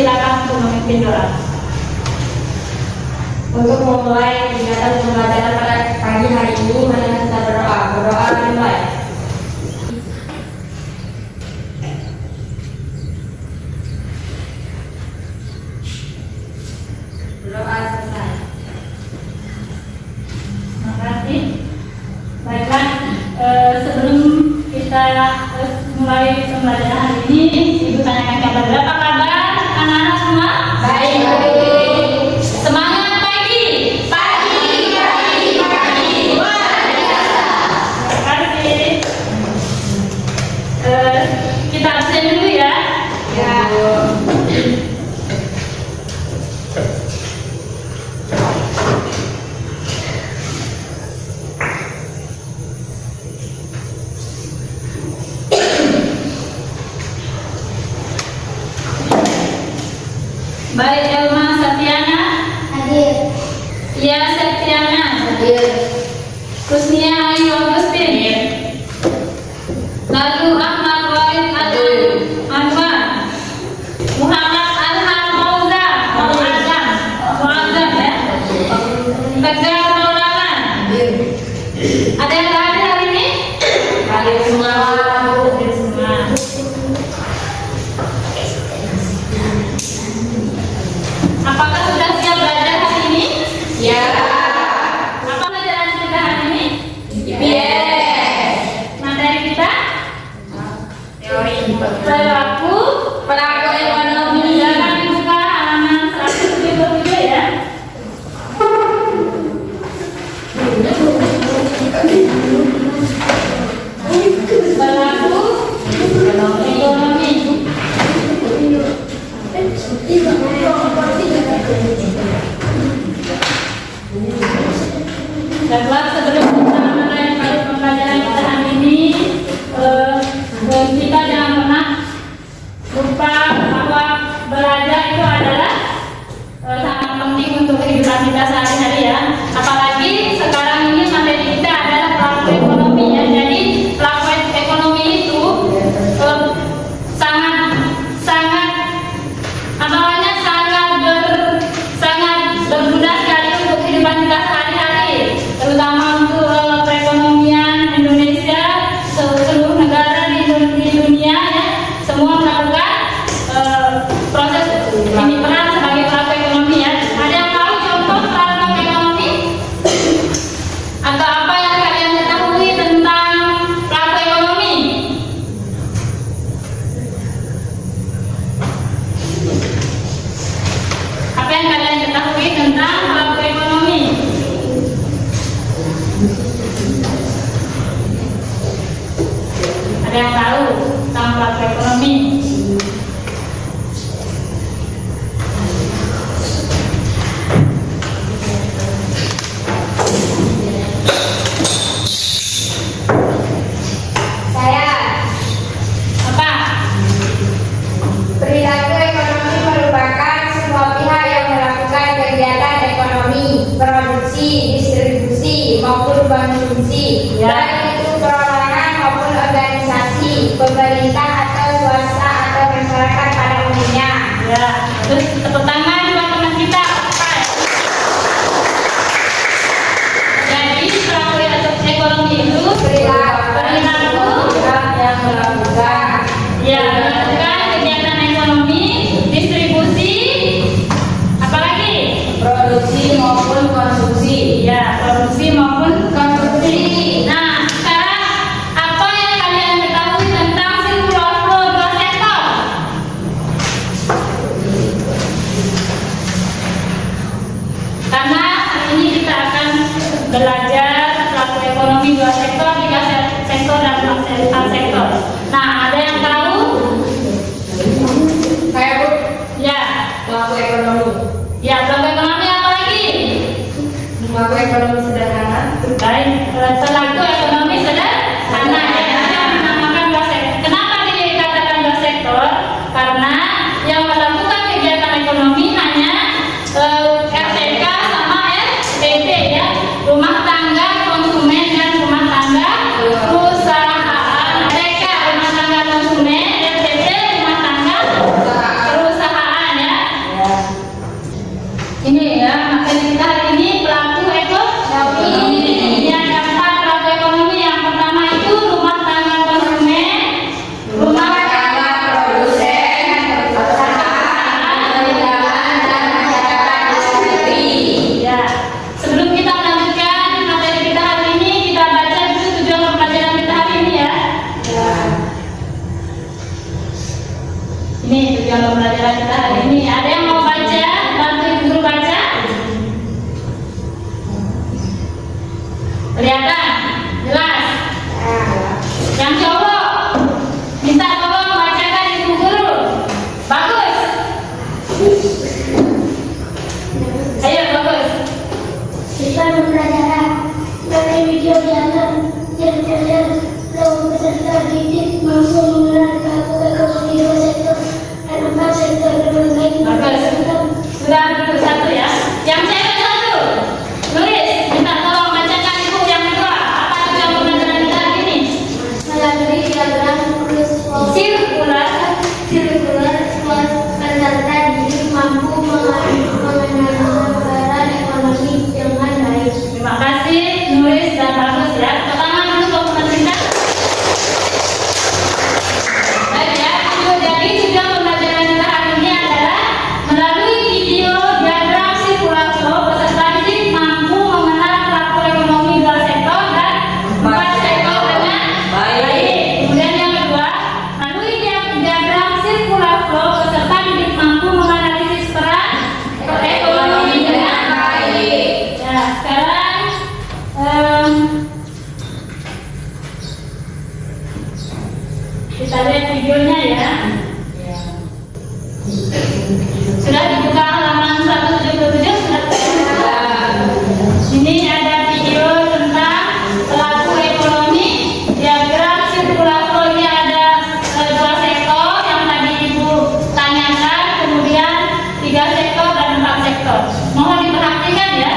dipersilakan untuk memimpin doa. Untuk memulai kegiatan pembelajaran pada pagi hari ini, mari kita berdoa. Berdoa dimulai. Berdoa selesai. Terima kasih. Baiklah, sebelum kita mulai pembelajaran hari ini, Ibu tanyakan kabar. Apa kabar anak-anak semua? Baik. Semangat pagi. Luar biasa. Terima kasih. Kita absen dulu ya. Ya. Baik, Elma Satyana. Hadir. Ia Septiana. Hadir. Kusnia Ayu Agustin. Lalu Ahmad Walid Anwar. Muhammad Alham Muazzam ya. Tegar Maulana. Ada yang hadir hari ini? Hadir semua. Hadir semua. Apakah sudah siap belajar hari ini? Ya. Apa pelajaran kita hari ini? Yes. Materi kita? Teori. Perilaku ekonomi. Silakan buka halaman 177 ya. Perilaku ekonomi. Baiklah, sebelum kita mulai pembelajaran kita hari ini, kita jangan pernah lupa bahwa belajar itu adalah sangat penting untuk kehidupan kita sehari-hari ya. Apalagi sekarang ini materi kita adalah pelaku ekonomi ya. Jadi pelaku ekonomi itu sangat berguna sekali untuk kehidupan kita sehari-hari, terutama untuk perekonomian Indonesia, seluruh negara di dunia ya, semua melakukan proses ini peran sebagai pelaku ekonomi ya. Ada yang tahu contoh pelaku ekonomi? Atau apa yang kalian ketahui tentang pelaku ekonomi? Apa yang kalian ketahui tentang pelaku ekonomi? Ada yang tahu tentang pelaku ekonomi? Saya. Apa? Perilaku ekonomi merupakan semua pihak yang melakukan kegiatan ekonomi, produksi, distribusi, maupun konsumsi, Ya. baik itu perorangan maupun organisasi, pemerintah atau swasta atau masyarakat pada umumnya. Ya, terus tepuk tangan buat teman kita. Jadi pelaku ekonomi itu perilaku yang melakukan ya melakukan kegiatan ekonomi, distribusi, apalagi produksi maupun konsumsi. ya produksi maupun konsumsi. Nah, sekarang apa yang kalian ketahui tentang circular flow dua sektor? Karena hari ini kita akan belajar pelaku ekonomi dua sektor, tiga sektor dan empat sektor. Nah, ada yang tahu? Saya Bu, Ya, pelaku ekonomi. ya pelaku ekonomi apa lagi? Pelaku ekonomi sederhana. Baik, pelaku ekonomi sederhana ya, yang dinamakan dua sektor. Kenapa dikatakan dua sektor? Karena yang melakukan kegiatan ekonomi hanya RTK sama RTP ya, rumah tangga konsumen dan rumah tangga perusahaan. RTK rumah tangga konsumen, RTP rumah tangga perusahaan ya. pelajaran kita hari ini. Ada yang mau baca? Bantu Ibu Guru baca. Kelihatan? Jelas? Yang cowok minta tolong bacakan Ibu Guru. Bagus. Ayo bagus. Kita belajar dari video yang cerdas, lalu peserta didik mampu menerapkan ekonomi dua sektor dan 4 sektor dengan baik. Bagus. Sudah duduk satu ya. Yang cewek satu. Nulis. Minta tolong bacakan Ibu yang kedua. Apa tujuan pembelajaran kita hari ini? Melalui diagram Sirkular. peserta didik mampu mengenalkan ekonomi dengan baik. Terima kasih. Nulis dan bagus ya. Pertama dulu untuk pemerintah. Baik ya. Jadi tujuan pembelajaran kita hari ini adalah melalui video diagram sirkular flow peserta didik mampu mengenal pelaku ekonomi dua sektor dan 4 sektor dengan baik. Kemudian yang kedua, melalui diagram sirkular flow peserta didik mampu menganalisis peran ekonomi dengan baik. Ya, sekarang kita lihat videonya ya. Sudah dibuka halaman 177 sudah terlihat. Ini ada video tentang pelaku ekonomi. Diagram sirkular flow ini ada 2 sektor yang tadi Ibu tanyakan, kemudian 3 sektor dan 4 sektor. Mohon diperhatikan ya.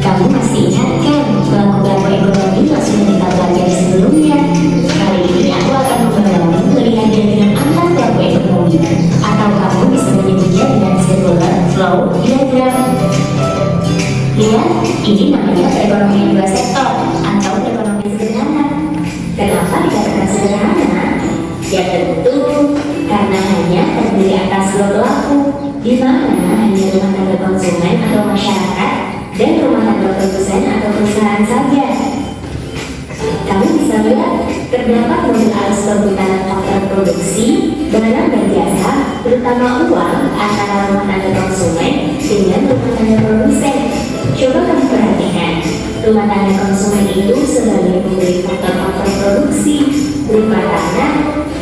Kamu masih ingat kan pelaku ekonomi yang sudah kita pelajari sebelumnya? Kali ini aku akan membawamu melihat diagram antar pelaku ekonomi, atau kamu bisa menyebutnya dengan circular flow diagram. Lihat, ini namanya perekonomian dua sektor atau perekonomian sederhana. Kenapa dikatakan sederhana? Ya tentu karena hanya terdiri atas 2 pelaku, di mana hanya rumah tangga konsumen atau masyarakat dan rumah tangga produsen atau perusahaan saja. Kamu bisa lihat terdapat model arus perputaran faktor produksi, barang dan jasa, terutama uang antara rumah tangga konsumen dengan rumah tangga produsen. Coba kamu perhatikan, rumah tangga konsumen itu sebagai pemberi faktor-faktor produksi berupa tanah,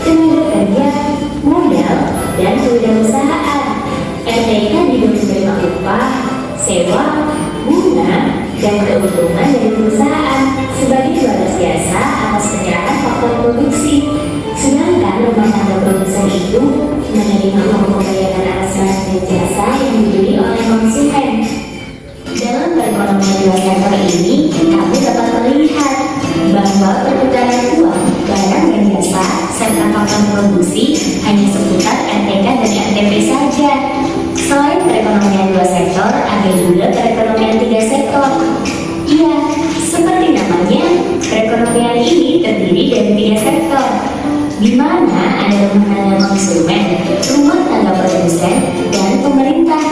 tenaga kerja, modal, dan kewirausahaan. RTK juga menerima upah, sewa, bunga, dan keuntungan dari perusahaan sebagai balas jasa atas penyerahan faktor produksi. Sedangkan rumah tangga produsen itu menerima uang pembayaran atas barang dan jasa yang dibeli oleh konsumen. Dalam perekonomian dua sektor ini, kamu dapat melihat bahwa perputaran uang, barang dan jasa, serta faktor produksi hanya seputar RTK dan RTP saja. Selain perekonomian dua sektor, ada juga perekonomian 3 sektor. Iya, seperti namanya, perekonomian ini terdiri dari 3 sektor, di mana ada rumah tangga konsumen, rumah tangga produsen, dan pemerintah.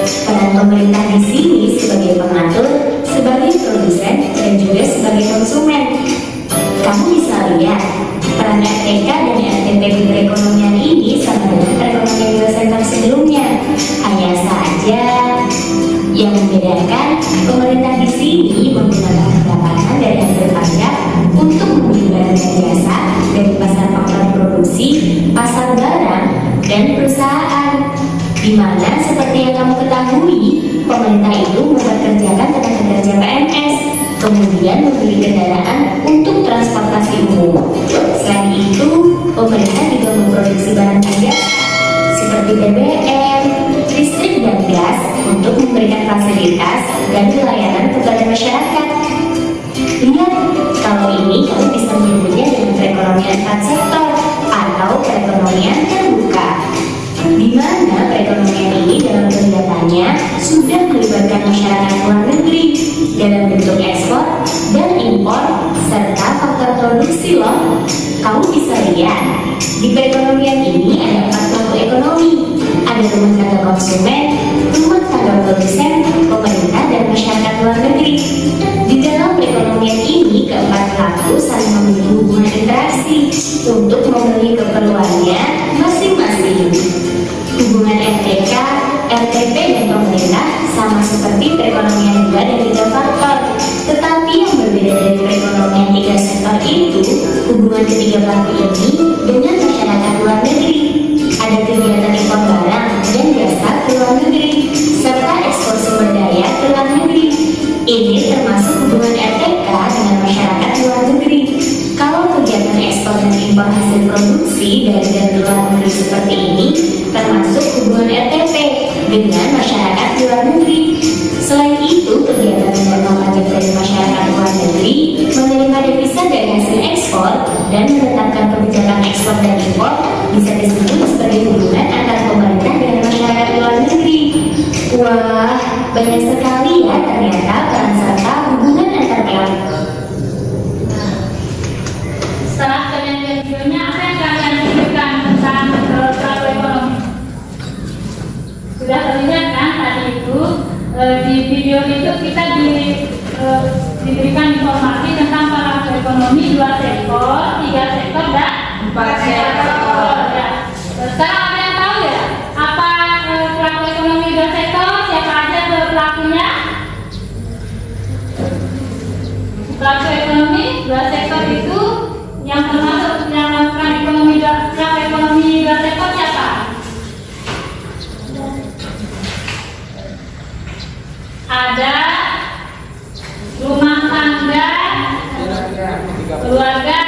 Peran pemerintah di sini sebagai pengatur, sebagai produsen, dan juga sebagai konsumen. Kamu bisa lihat peran RTK dan RTP di perekonomian ini sama dengan perekonomian dua sektor sebelumnya. Hanya saja yang membedakan, pemerintah di sini menggunakan pendapatan dari hasil pajak untuk membeli barang dan jasa dari pasar faktor produksi, pasar barang, dan perusahaan. Di mana seperti yang kamu ketahui, pemerintah itu mempekerjakan tenaga kerja PNS, kemudian membeli kendaraan untuk transportasi umum. Selain itu, pemerintah juga memproduksi barang dan jasa seperti BBM, listrik dan gas untuk memberikan fasilitas dan pelayanan kepada masyarakat. Lihat, kalau ini kamu bisa menyebutnya dengan perekonomian 4 sektor atau perekonomian terbuka, di mana perekonomian ini dalam kegiatannya sudah melibatkan masyarakat luar negeri dalam bentuk ekspor dan impor serta faktor produksi loh. Kamu bisa lihat di perekonomian ini ada 4 pelaku ekonomi, ada rumah tangga konsumen, rumah tangga produsen, pemerintah, dan masyarakat luar negeri. Di dalam perekonomian ini keempat pelaku saling memiliki perekonomian juga ada 3 faktor. Tetapi yang berbeda dari perekonomian 3 sektor itu, hubungan ketiga pelaku ini dengan masyarakat luar negeri. Ada kegiatan impor barang dan jasa ke luar negeri, serta ekspor sumber daya ke luar negeri. Ini termasuk hubungan RTK dengan masyarakat luar negeri. Kalau kegiatan ekspor dan impor hasil produksi dari dan luar negeri seperti ini, termasuk hubungan RTP dengan masyarakat luar negeri. Selain itu, kegiatan menerima pajak dari masyarakat luar negeri, menerima devisa dari hasil ekspor, dan menetapkan kebijakan ekspor dan impor bisa disebut sebagai hubungan antara pemerintah dengan masyarakat luar negeri. Wah, banyak sekali ya ternyata peran serta hubungan antar pelaku. Setelah kalian videonya, apa yang kalian pikirkan tentang pelaku ekonomi? Sudah terlihat kan tadi itu di video itu kita diberikan informasi tentang pelaku ekonomi 2 sektor, 3 sektor, dan 4 sektor. Ya. Sekarang ada yang tahu ya apa pelaku ekonomi 2 sektor? Siapa aja pelakunya? Pelaku ekonomi 2 sektor itu yang termasuk yang melakukan ekonomi 2 sektor siapa? Ada rumah tangga, keluarga,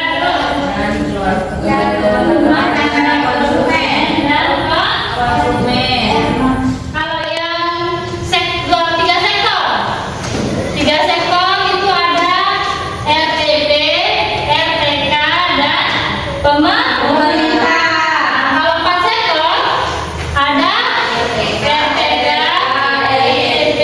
rumah tangga, konsumen, dan konsumen. Kalau yang 3 sektor, 3 sektor itu ada RTP, RTK, dan pemerintah. Kalau 4 sektor ada RTK, RTP,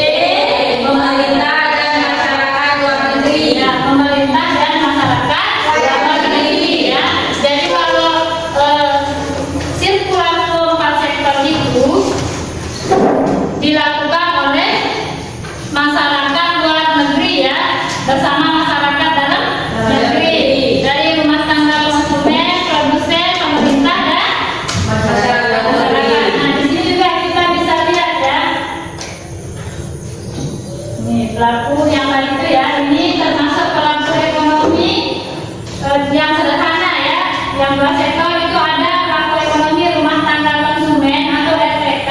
pemerintah dan masyarakat luar negeri. Ya, pemerintah dan masyarakat luar negeri ya. Jadi kalau sirkulasi 4 sektor itu dilakukan oleh masyarakat luar negeri ya bersama masyarakat dalam negeri, dari rumah tangga, konsumen, produsen, pemerintah, dan masyarakat. Nah, di sini juga kita bisa lihat ya. Nih pelaku yang tadi itu ya, ini termasuk pelaku ekonomi yang sederhana ya. Yang 2 sektor itu ada pelaku ekonomi rumah tangga konsumen atau RTK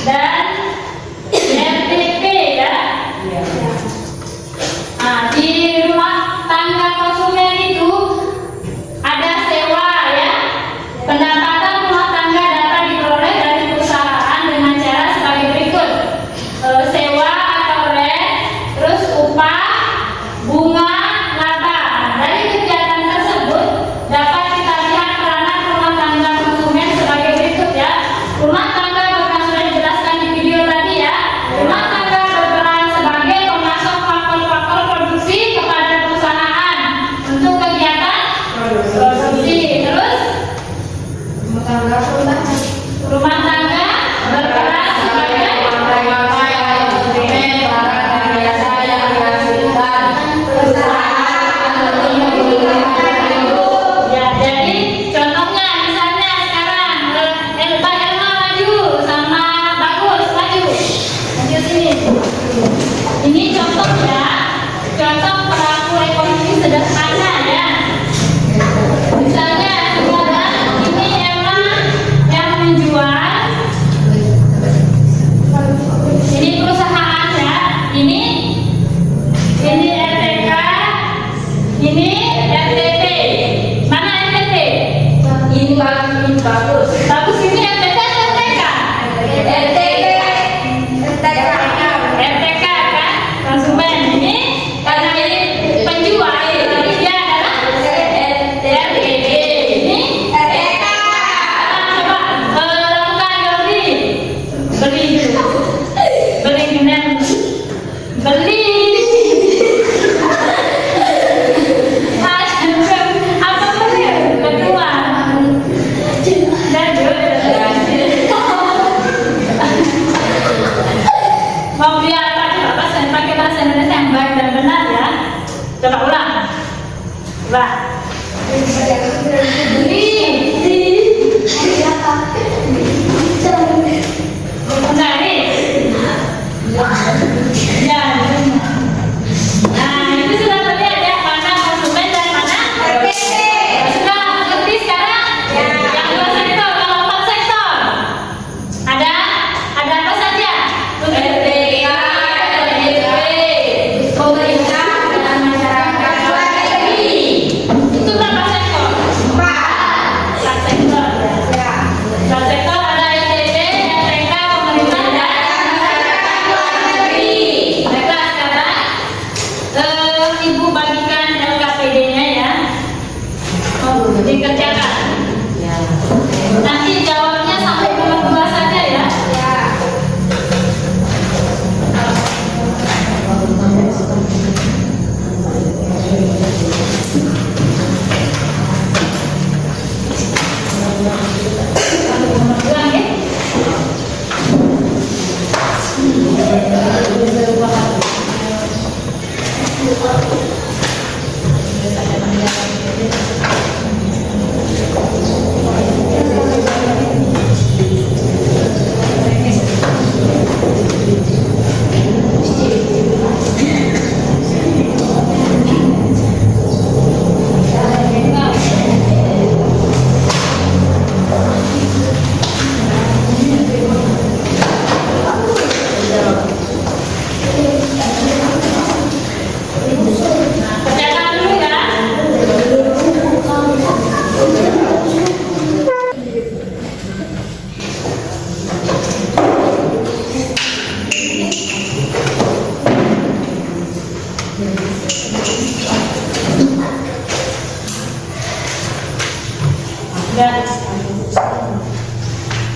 dan RTP ya. Nah, di rumah tangga konsumen itu ada sewa ya. Pendapatan rumah tangga dapat diperoleh dari perusahaan dengan cara sebagai berikut. Sewa atau rent, terus upah, bunga, laba. Dari kegiatan tersebut dapat kita lihat peranan rumah tangga konsumen sebagai berikut ya. Rumah tangga bukan sudah dijelaskan di video tadi ya. Rumah tangga berperan sebagai pemasok faktor-faktor produksi kepada perusahaan untuk kegiatan produksi. Terus rumah tangga berperan sebagai ya, jadi contohnya misalnya sekarang Mbak Elma maju sama Bagus maju sini. Ini contoh ya, contoh pelaku ekonomi sederhana ya. Misalnya sekarang ini Elma yang menjual, ini perusahaan ya, ini RTK, ini RTP. Mana RTP? Ini bagus. Bagus ini RTK atau RTK? RTK kan konsumen. Ini karena ini penjual, jadi dia adalah RTP. Ini RTK. Coba lakukan beli kemudian beli. Apa beli? Kedua. Mau beli apa? Coba pakai bahasa Indonesia yang baik dan benar ya. Coba ulang. Coba. Beli. Mencari. Kerjakan dulu ya. Udah.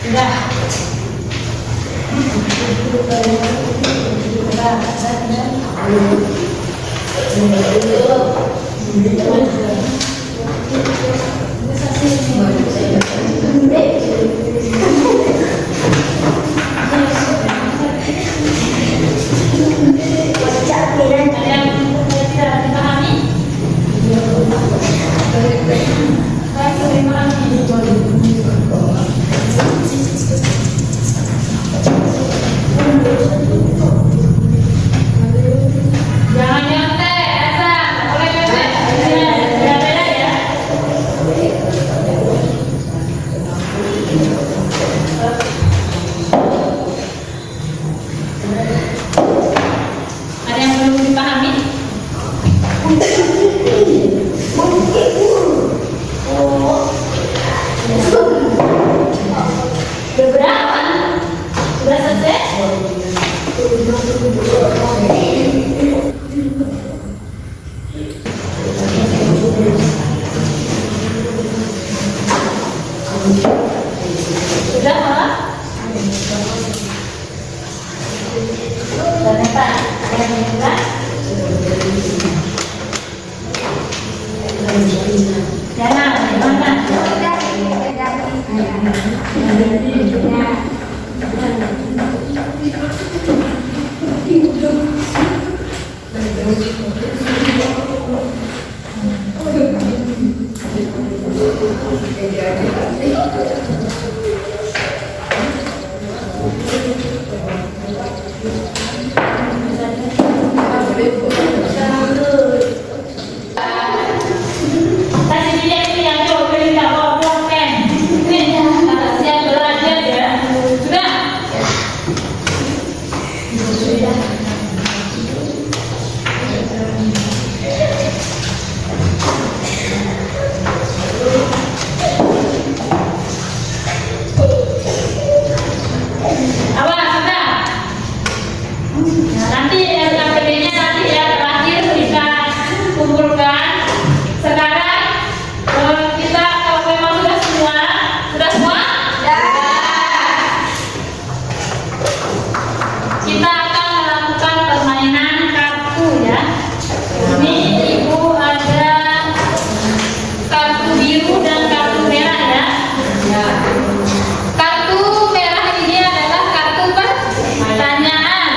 Udah. Ada yang tidak dipahami? Jangan nyontek, Elsa. Nggak boleh nyontek. Beda-beda ya. Ada yang belum dipahami? Beberapa sudah selesai. Sudah malah? Ternyata ada yang bilang jangan, gimana? Kasih dia itu yang coba nggak bawa pulpen. Kalau siap belajar ya. Sudah. Awas, sudah. Nah, nanti LKPD-nya nanti ya terakhir kita kumpulkan. Sekarang kita kalau memang sudah semua, kita akan melakukan permainan kartu ya. Ini ibu ada kartu biru dan kartu merah ya. Kartu merah ini adalah kartu pertanyaan.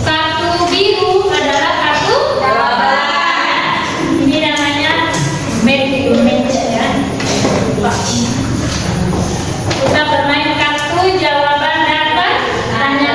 Kartu biru adalah kartu jawaban. Ini namanya match ya. Kita bermain kartu jawaban dan pertanyaan.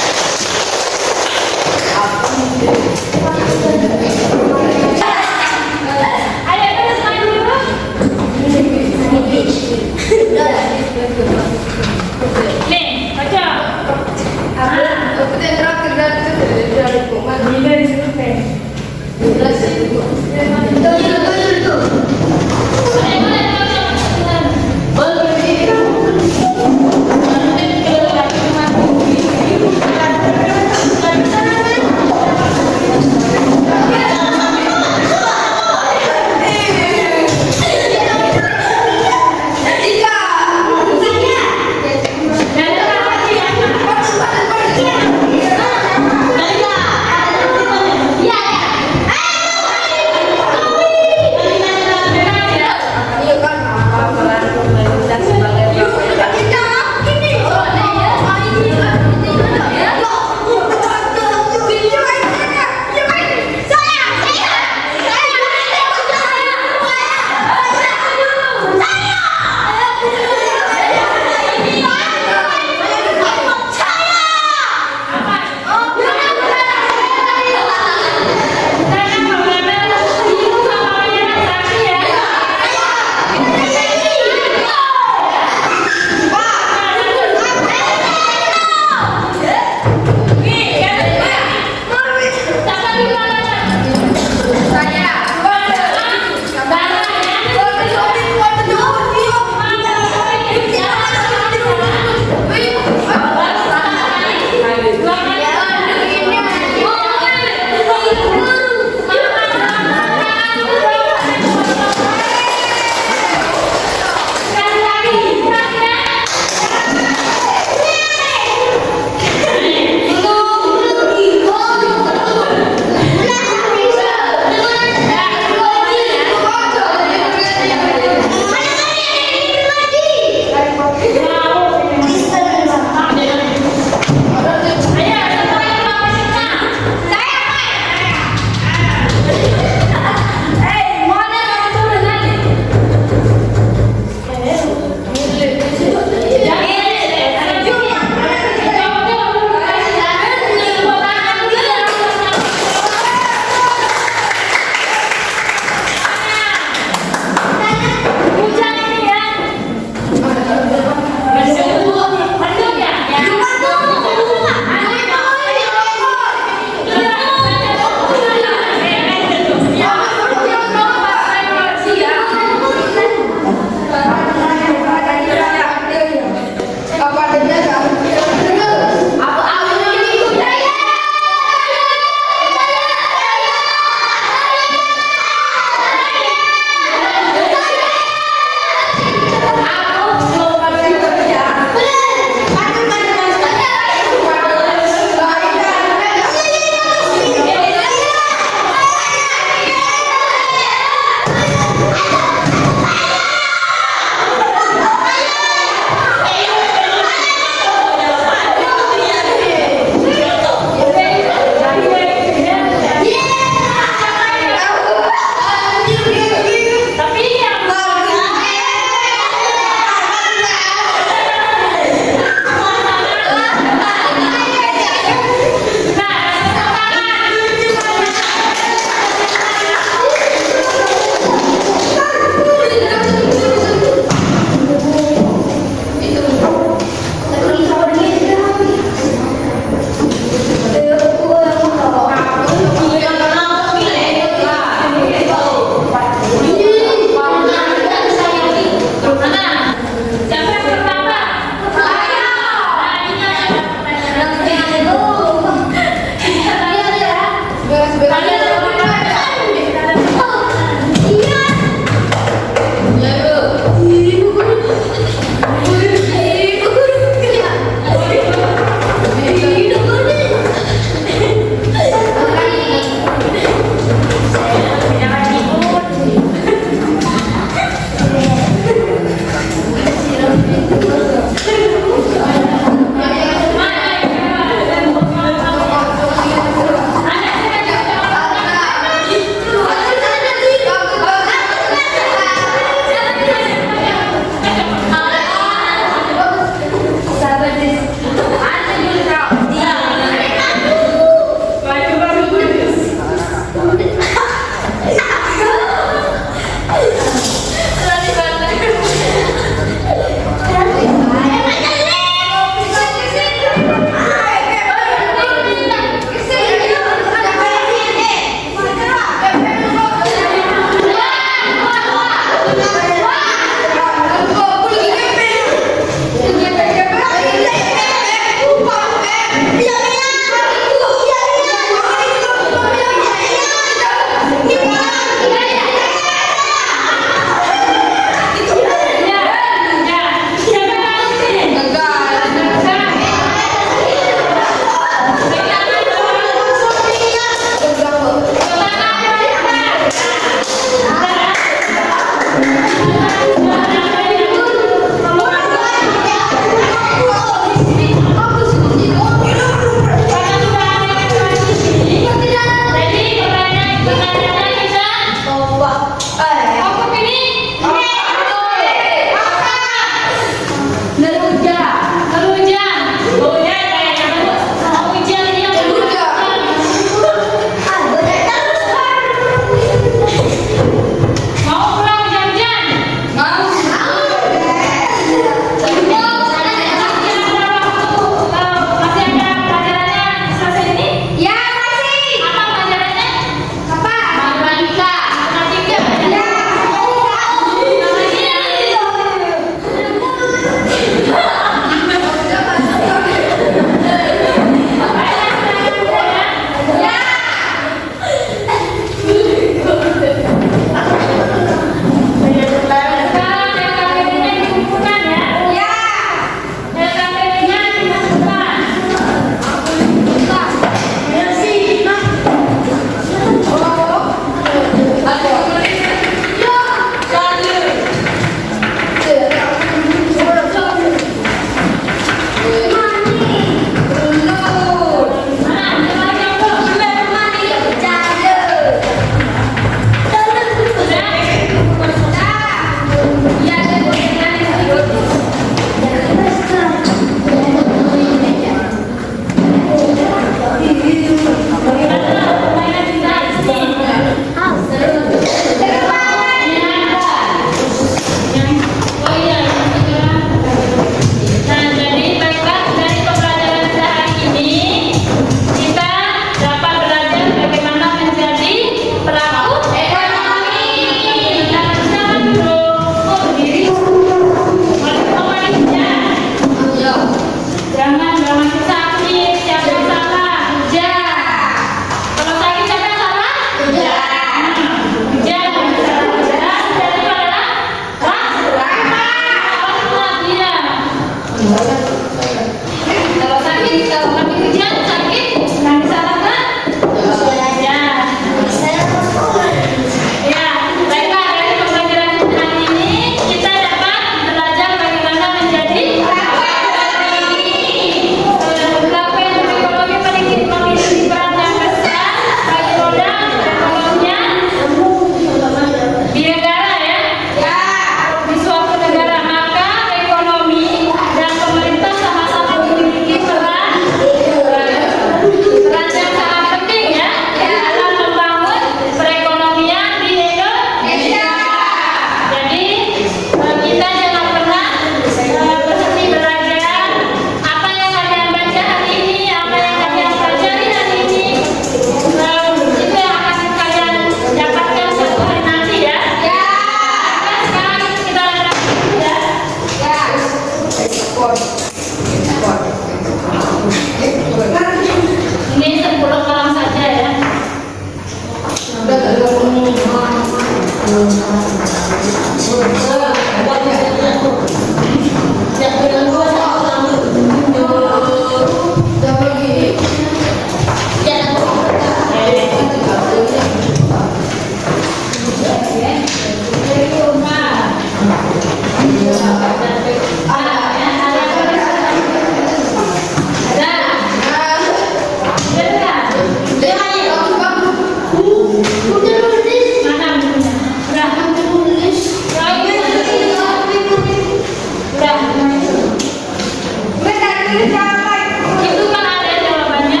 Itu kan ada jawabannya.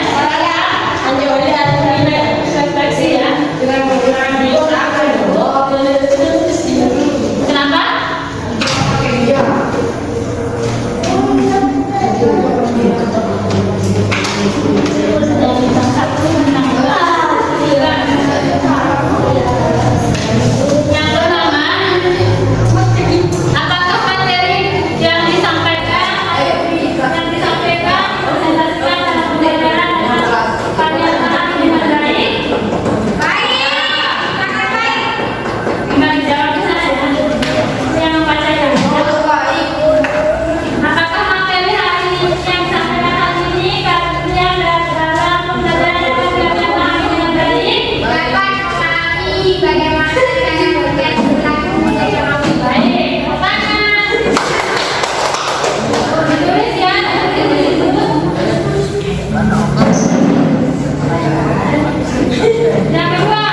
Refleksi ya. Kenapa? Yang pertama, apakah materi yang disampaikan presentasikan dalam pembelajaran pernyataan dengan baik? Enggak dijawab di sana ya. Yang membacakan. Apakah materi hari ini yang disampaikan hari ini kajian dalam pembelajaran pernyataan dengan baik? Baik, tangan. Ditulis ya. Yang kedua,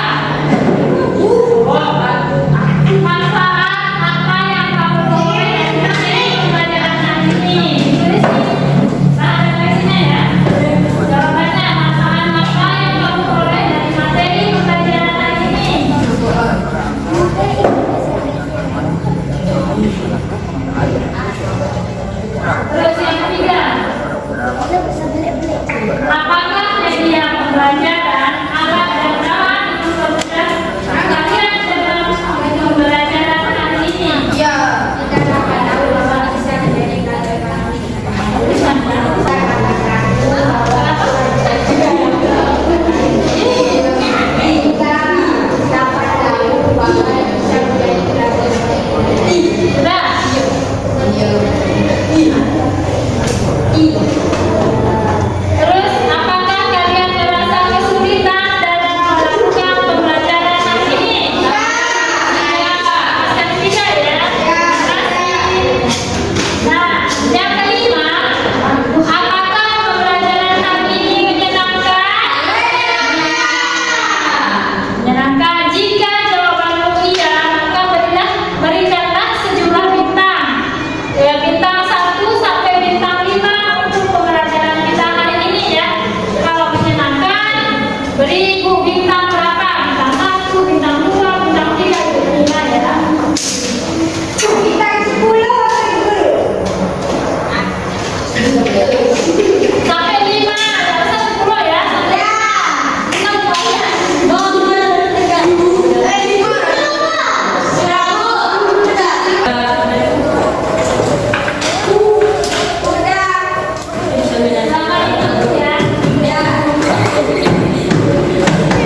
manfaat apa yang kamu peroleh dari pembelajaran hari ini? Ditulis di sini ya. Jawabannya, manfaat apa yang kamu peroleh dari materi pembelajaran hari ini? Terus yang ketiga, apakah media pembelajaran alat dan alat itu mempermudah kalian dalam pembelajaran hari ini? Sudah? Terus apakah kalian merasa kesulitan dalam melakukan pembelajaran hari ini? Ya, yang ketiga ya. Nah, yang kelima, apakah pembelajaran hari ini menyenangkan? Menyenangkan. Jika jawabanmu iya, maka berikanlah sejumlah bintang. Ya, bintang 1 sampai bintang 5 untuk pembelajaran kita hari ini ya. Kalau menyenangkan, beri bintang berapa? Bintang 1, bintang 2, bintang 3, bintang 5 ya. Sampai 5, jangan sampai 10 ya. Bintang berapa ya? Sama itu ya.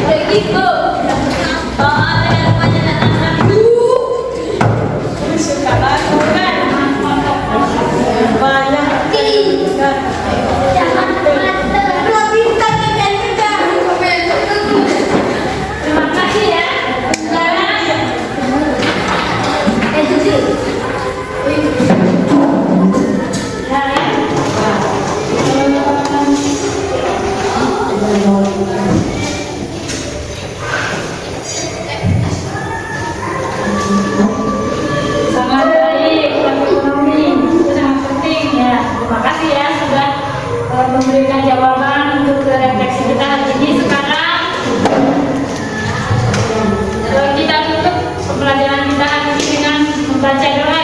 Begitu. Suka banget kan? Terima kasih ya. Sekarang sangat baik, ekonomi itu sangat penting ya. Terima kasih ya sudah memberikan jawaban untuk refleksi kita hari ini. Sekarang kita tutup pembelajaran kita hari ini dengan membaca doa.